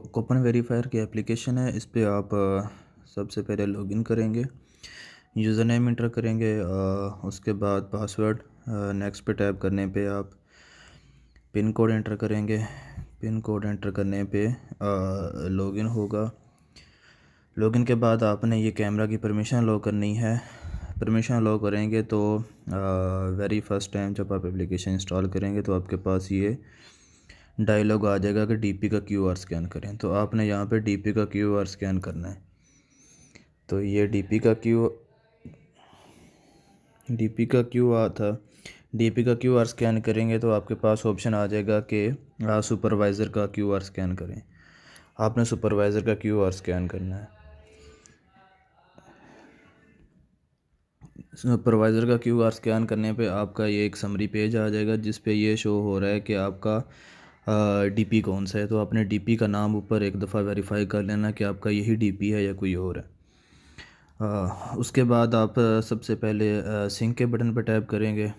Coupon verifier की application है। इस पे आप सबसे पहले लॉगिन करेंगे, यूज़र नेम इंटर करेंगे, उसके बाद पासवर्ड, नेक्स्ट पे टैप करने पे आप पिन कोड इंटर करेंगे। पिन कोड इंटर करने पे लॉगिन होगा। लॉगिन के बाद आपने ये कैमरा की परमिशन अलाउ करनी है। परमिशन अलाउ करेंगे तो वेरी फर्स्ट टाइम जब आप एप्लीकेशन इंस्टॉल करेंगे तो आपके पास ये डायलॉग आ जाएगा कि डीपी का क्यूआर स्कैन करें। तो आपने यहाँ पे डीपी का क्यूआर स्कैन करना है। तो ये डीपी का क्यूआर स्कैन करेंगे तो आपके पास ऑप्शन आ जाएगा कि सुपरवाइज़र का क्यूआर स्कैन करें। आपने सुपरवाइज़र का क्यूआर स्कैन करना है। सुपरवाइज़र का क्यूआर स्कैन करने पे आपका ये एक समरी पेज आ जाएगा जिस पे ये शो हो रहा है कि आपका डीपी कौन सा है। तो आपने डीपी का नाम ऊपर एक दफ़ा वेरीफाई कर लेना कि आपका यही डीपी है या कोई और है। उसके बाद आप सबसे पहले सिंक के बटन पर टैप करेंगे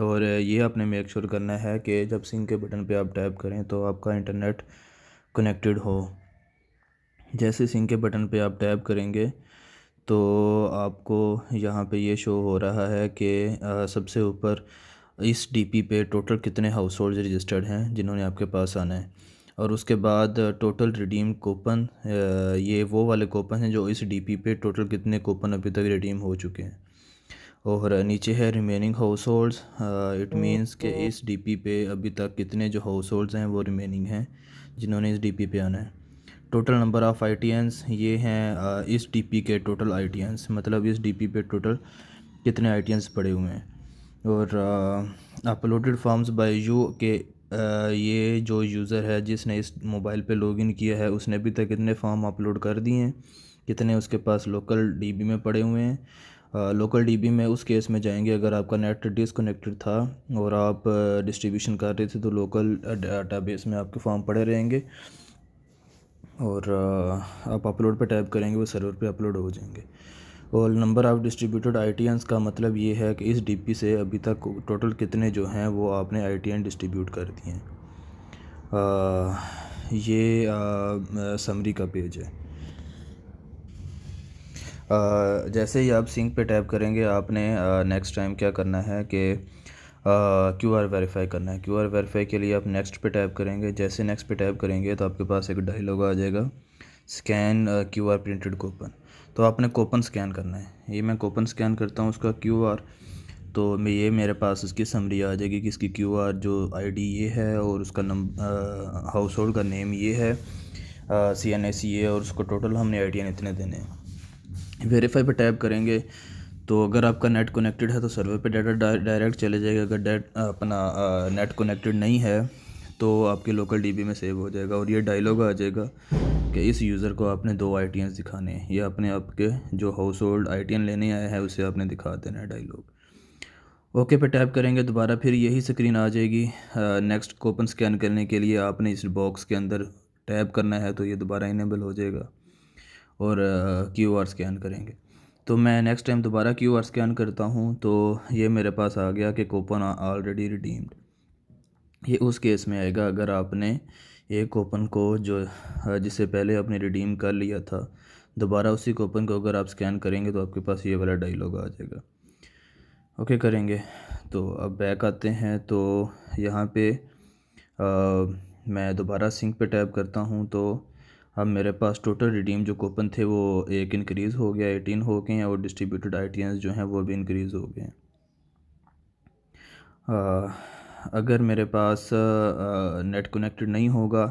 और ये आपने मेक श्योर करना है कि जब सिंक के बटन पे आप टैप करें तो आपका इंटरनेट कनेक्टेड हो। जैसे सिंक के बटन पे आप टैप करेंगे तो आपको यहाँ पे ये शो हो रहा है कि सबसे ऊपर इस डीपी पे टोटल कितने हाउस होल्ड रजिस्टर्ड हैं जिन्होंने आपके पास आना है। और उसके बाद टोटल रिडीम कूपन, ये वो वाले कूपन हैं जो इस डीपी पे टोटल कितने कूपन अभी तक रिडीम हो चुके हैं। और नीचे है remaining house holds. It means कि इस डीपी पे अभी तक कितने जो हाउस होल्ड्स हैं वो रिमेनिंग हैं जिन्होंने इस डीपी पे आना है। टोटल नंबर ऑफ़ आईटीएंस ये हैं इस डीपी के टोटल आईटीएंस, मतलब इस डीपी पे टोटल कितने आईटीएंस पड़े हुए हैं। और अपलोडेड फॉर्म्स बाय यू के ये जो यूज़र है जिसने इस मोबाइल पे लॉगिन किया है उसने अभी तक कितने फॉर्म अपलोड कर दिए हैं, कितने उसके पास लोकल डीबी में पड़े हुए हैं। लोकल डीबी में उस केस में जाएंगे अगर आपका नेट डिसकनेक्टेड था और आप डिस्ट्रीब्यूशन कर रहे थे तो लोकल डाटाबेस में आपके फॉर्म पड़े रहेंगे और आप अपलोड पे टैप करेंगे वो सर्वर पे अपलोड हो जाएंगे। और नंबर ऑफ़ डिस्ट्रीब्यूटेड आईटीएंस का मतलब ये है कि इस डीपी से अभी तक टोटल कितने जो हैं वो आपने आईटीएन डिस्ट्रीब्यूट कर दिए हैं। ये समरी का पेज है। जैसे ही आप सिंक पे टैप करेंगे आपने नेक्स्ट टाइम क्या करना है कि क्यूआर वेरीफाई करना है। क्यूआर वेरीफाई के लिए आप नेक्स्ट पे टैप करेंगे। जैसे नेक्स्ट पे टैप करेंगे तो आपके पास एक डायलॉग आ जाएगा, स्कैन क्यूआर प्रिंटेड कूपन। तो आपने कूपन स्कैन करना है। ये मैं कूपन स्कैन करता हूँ उसका क्यूआर, तो ये मेरे पास उसकी समरी आ जाएगी कि इसकी क्यूआर जो आईडी ये है और उसका हाउस होल्ड का नेम ये है, CNAC ये, और उसको टोटल हमने आईटीएन इतने देने हैं। वेरीफाई पे टैप करेंगे तो अगर आपका नेट कनेक्टेड है तो सर्वर पे डाटा डायरेक्ट चले जाएगा। अगर अपना नेट कनेक्टेड नहीं है तो आपके लोकल डीबी में सेव हो जाएगा और ये डायलॉग आ जाएगा कि इस यूज़र को आपने 2 आईटीएन दिखाने हैं। ये अपने आपके जो हाउस होल्ड आईटीएन लेने आया है उसे आपने दिखा देना है डायलॉग। ओके पे टैप करेंगे दोबारा फिर यही स्क्रीन आ जाएगी। नेक्स्ट कूपन स्कैन करने के लिए आपने इस बॉक्स के अंदर टैप करना है तो ये दोबारा इनेबल हो जाएगा और क्यूआर स्कैन करेंगे। तो मैं नेक्स्ट टाइम दोबारा क्यूआर स्कैन करता हूँ तो ये मेरे पास आ गया कि कूपन ऑलरेडी रिडीम्ड। ये उस केस में आएगा अगर आपने एक कूपन को जो जिससे पहले आपने रिडीम कर लिया था दोबारा उसी कूपन को अगर आप स्कैन करेंगे तो आपके पास ये वाला डायलॉग आ जाएगा। ओके करेंगे तो अब बैक आते हैं तो यहाँ पे मैं दोबारा सिंक पे टैप करता हूँ तो अब मेरे पास टोटल रिडीम जो कूपन थे वो एक इंक्रीज़ हो गया, 18 हो गए हैं और डिस्ट्रीब्यूटेड आईटीएंस जो हैं वो भी इंक्रीज़ हो गए हैं। अगर मेरे पास नेट कनेक्टेड नहीं होगा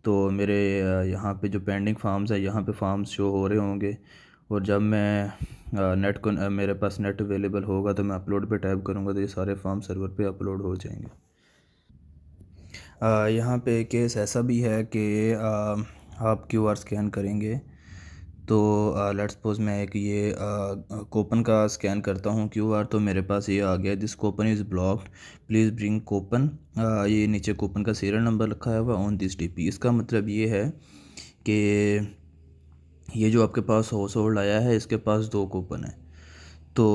तो मेरे यहाँ पे जो पेंडिंग फार्म्स है यहाँ पे फार्म्स शो हो रहे होंगे और जब मैं मेरे पास नेट अवेलेबल होगा तो मैं अपलोड पे टैप करूँगा तो ये सारे फॉर्म सर्वर पे अपलोड हो जाएंगे। यहाँ पे केस ऐसा भी है कि आप क्यूआर स्कैन करेंगे तो लेट्स सपोज मैं एक ये कूपन का स्कैन करता हूँ क्यूआर तो मेरे पास ये आ गया, this coupon is blocked, please bring coupon. ये नीचे कूपन का सीरियल नंबर रखा हुआ ऑन दिस डीपी। इसका मतलब ये है कि ये जो आपके पास हाउस होल्ड आया है इसके पास 2 कूपन है। तो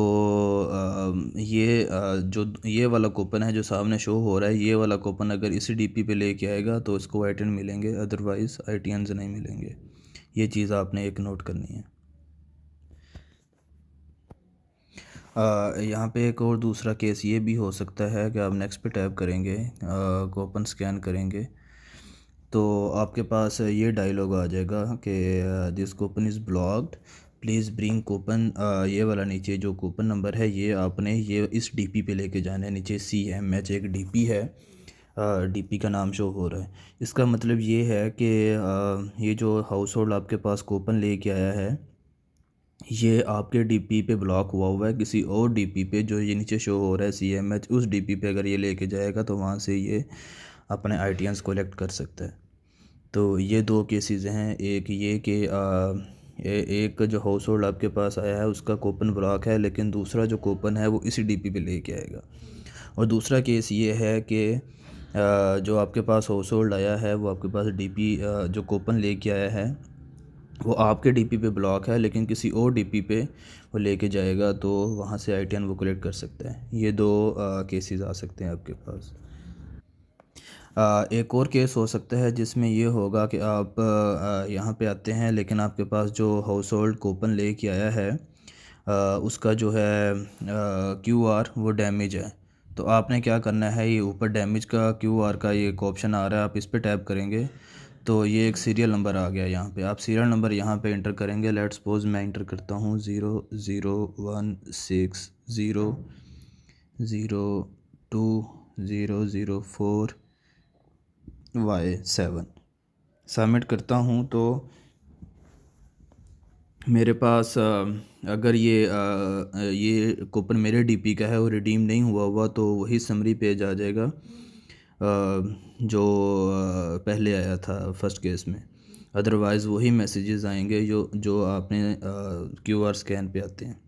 ये जो ये वाला कूपन है जो सामने शो हो रहा है, ये वाला कूपन अगर इसी डीपी पे लेके आएगा तो इसको आईटीएन मिलेंगे, अदरवाइज़ आईटीएन नहीं मिलेंगे। ये चीज़ आपने एक नोट करनी है। यहाँ पे एक और दूसरा केस ये भी हो सकता है कि आप नेक्स्ट पे टैप करेंगे, कूपन स्कैन करेंगे तो आपके पास ये डायलॉग आ जाएगा कि this coupon is blocked, please bring coupon. ये वाला नीचे जो कूपन नंबर है ये आपने ये इस डीपी पे लेके जाना है। नीचे CMH एक डीपी है, डीपी का नाम शो हो रहा है। इसका मतलब ये है कि ये जो हाउस होल्ड आपके पास कूपन लेके आया है ये आपके डीपी पे ब्लॉक हुआ है, किसी और डीपी पे जो ये नीचे शो हो रहा है CMH, उस डीपी पे अगर ये लेके जाएगा तो वहाँ से ये अपने आईटीएन्स कलेक्ट कर सकता है। तो ये दो केसेस हैं, एक ये कि एक जो हाउस होल्ड आपके पास आया है उसका कूपन ब्लॉक है, लेकिन दूसरा जो कूपन है वो इसी डीपी पे लेके आएगा। और दूसरा केस ये है कि जो आपके पास हाउस होल्ड आया है वो आपके पास डीपी जो कूपन लेके आया है वो आपके डीपी पे ब्लॉक है, लेकिन किसी और डीपी पे वो लेके जाएगा तो वहाँ से आईटीएन वो कलेक्ट कर सकता है। ये दो केसेस आ सकते हैं आपके पास। एक और केस हो सकता है जिसमें ये होगा कि आप यहाँ पे आते हैं लेकिन आपके पास जो हाउस होल्ड कूपन लेके आया है उसका जो है क्यूआर वो डैमेज है। तो आपने क्या करना है, ये ऊपर डैमेज का क्यूआर का ये एक ऑप्शन आ रहा है, आप इस पर टैप करेंगे तो ये एक सीरियल नंबर आ गया। यहाँ पे आप सीरियल नंबर यहाँ पे इंटर करेंगे। लेट्स सपोज मैं इंटर करता हूँ 00160020040Y7। सबमिट करता हूँ तो मेरे पास अगर ये कूपन मेरे डीपी का है और रिडीम नहीं हुआ हुआ तो वही समरी पेज आ जाएगा जो पहले आया था फर्स्ट केस में। अदरवाइज़ वही मैसेजेस आएंगे जो जो आपने क्यूआर स्कैन पे आते हैं।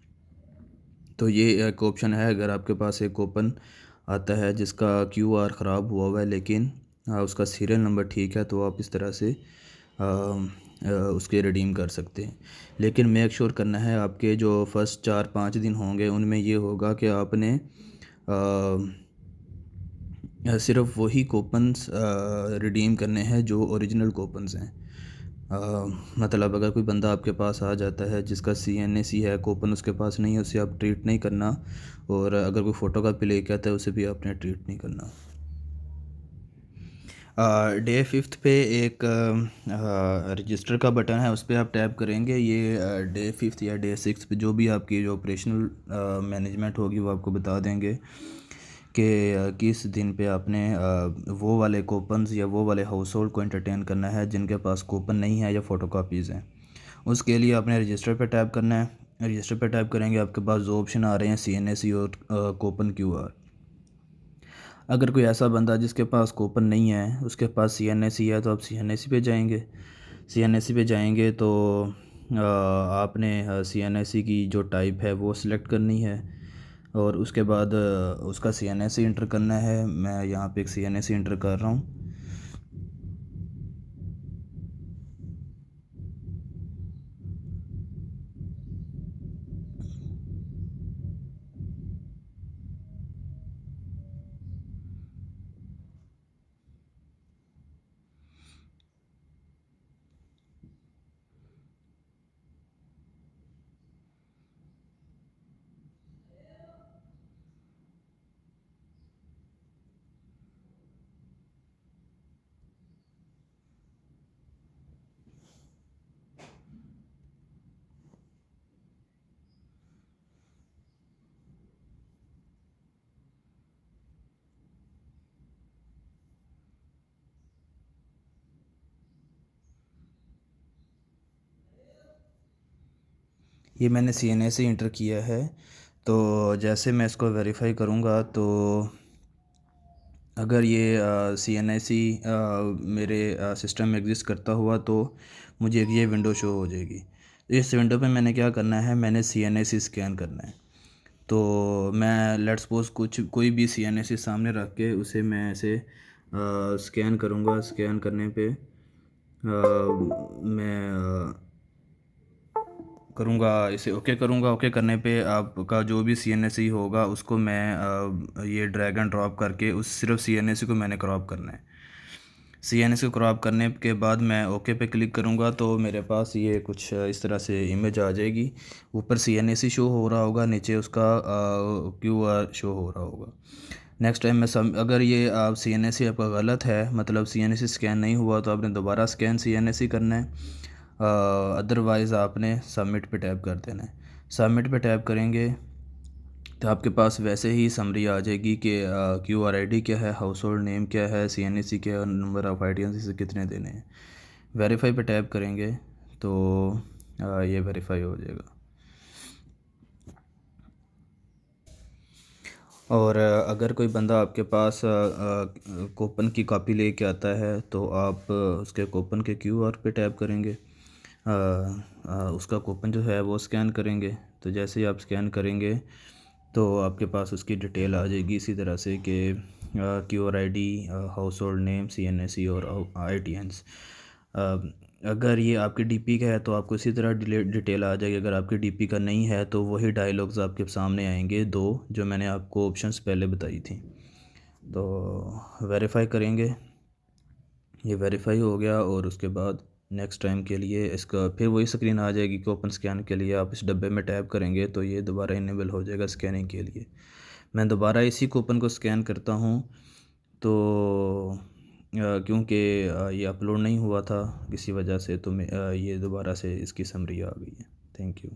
तो ये एक ऑप्शन है, अगर आपके पास एक कूपन आता है जिसका क्यूआर ख़राब हुआ हुआ है लेकिन उसका सीरियल नंबर ठीक है तो आप इस तरह से उसके रिडीम कर सकते हैं। लेकिन मेक श्योर करना है आपके जो फर्स्ट 4-5 दिन होंगे उनमें ये होगा कि आपने सिर्फ वही कूपन्स रिडीम करने हैं जो ओरिजिनल कूपन्स हैं। मतलब अगर कोई बंदा आपके पास आ जाता है जिसका CNAC है, कूपन उसके पास नहीं है, उसे आप ट्रीट नहीं करना। और अगर कोई फ़ोटो कॉपी लेके आता है उसे भी आपने ट्रीट नहीं करना। डे 5th पे एक रजिस्टर का बटन है, उस पर आप टैप करेंगे। ये डे 5th या डे 6th पे जो भी आपकी जो ऑपरेशनल मैनेजमेंट होगी वो आपको बता देंगे कि किस दिन पे आपने वो वाले कूपन्स या वो वाले हाउस होल्ड को एंटरटेन करना है जिनके पास कूपन नहीं है या फ़ोटो कापीज़ हैं। उसके लिए आपने रजिस्टर पे टैप करना है। रजिस्टर पे टैप करेंगे, आपके पास दो ऑप्शन आ रहे हैं, CNAC और कूपन क्यूआर। अगर कोई ऐसा बंदा जिसके पास कूपन नहीं है उसके पास CNAC है तो आप CNAC पे जाएंगे। CNAC पे जाएंगे तो आपने CNAC की जो टाइप है वो सिलेक्ट करनी है और उसके बाद उसका CNAC इंटर करना है। मैं यहाँ पे एक CNAC इंटर कर रहा हूँ। ये मैंने CNAC इंटर किया है। तो जैसे मैं इसको वेरीफाई करूँगा तो अगर ये CNAC मेरे सिस्टम में एग्जिस्ट करता हुआ तो मुझे एक ये विंडो शो हो जाएगी। इस विंडो पे मैंने क्या करना है, मैंने CNAC स्कैन करना है। तो मैं लेट्स सपोज कुछ कोई भी CNAC सामने रख के उसे मैं ऐसे स्कैन करूँगा। स्कैन करने पे मैं करूँगा, इसे ओके करूँगा। ओके करने पे आपका जो भी CNSE होगा उसको मैं ये ड्रैग एंड ड्रॉप करके उस सिर्फ CNSE को मैंने क्रॉप करना है। CNSE को क्रॉप करने के बाद मैं ओके पे क्लिक करूँगा तो मेरे पास ये कुछ इस तरह से इमेज आ जाएगी। ऊपर CNSE शो हो रहा होगा, नीचे उसका QR शो हो रहा होगा। नेक्स्ट टाइम अगर ये आप CNSE आपका गलत है, मतलब CNSE स्कैन नहीं हुआ, तो आपने दोबारा स्कैन CNSE करना है। अदरवाइज़ आपने सबमिट पे टैप कर देना है। सबमिट पे टैप करेंगे तो आपके पास वैसे ही समरी आ जाएगी कि QR ID क्या है, हाउस होल्ड नेम क्या है, CNSE क्या है, नंबर ऑफ़ आइडियंस इसे कितने देने हैं। वेरीफाई पे टैप करेंगे तो ये वेरीफाई हो जाएगा। और अगर कोई बंदा आपके पास कूपन की कॉपी लेके आता है तो आप उसके कूपन के QR पे टैप करेंगे। उसका कूपन जो है वो स्कैन करेंगे। तो जैसे ही आप स्कैन करेंगे तो आपके पास उसकी डिटेल आ जाएगी इसी तरह से कि QR ID, house hold name, CNSE और ITNs। अगर ये आपकी DP का है तो आपको इसी तरह डिटेल आ जाएगी। अगर आपकी DP का नहीं है तो वही डायलॉग्स आपके सामने आएंगे, दो जो मैंने आपको ऑप्शंस पहले बताई थी। तो वेरीफाई करेंगे, ये वेरीफाई हो गया और उसके बाद नेक्स्ट टाइम के लिए इसका फिर वही स्क्रीन आ जाएगी कि ओपन स्कैन के लिए आप इस डब्बे में टैप करेंगे तो ये दोबारा इनेबल हो जाएगा स्कैनिंग के लिए। मैं दोबारा इसी कूपन को स्कैन करता हूँ तो क्योंकि ये अपलोड नहीं हुआ था किसी वजह से, तो ये दोबारा से इसकी समरी आ गई है। Thank you.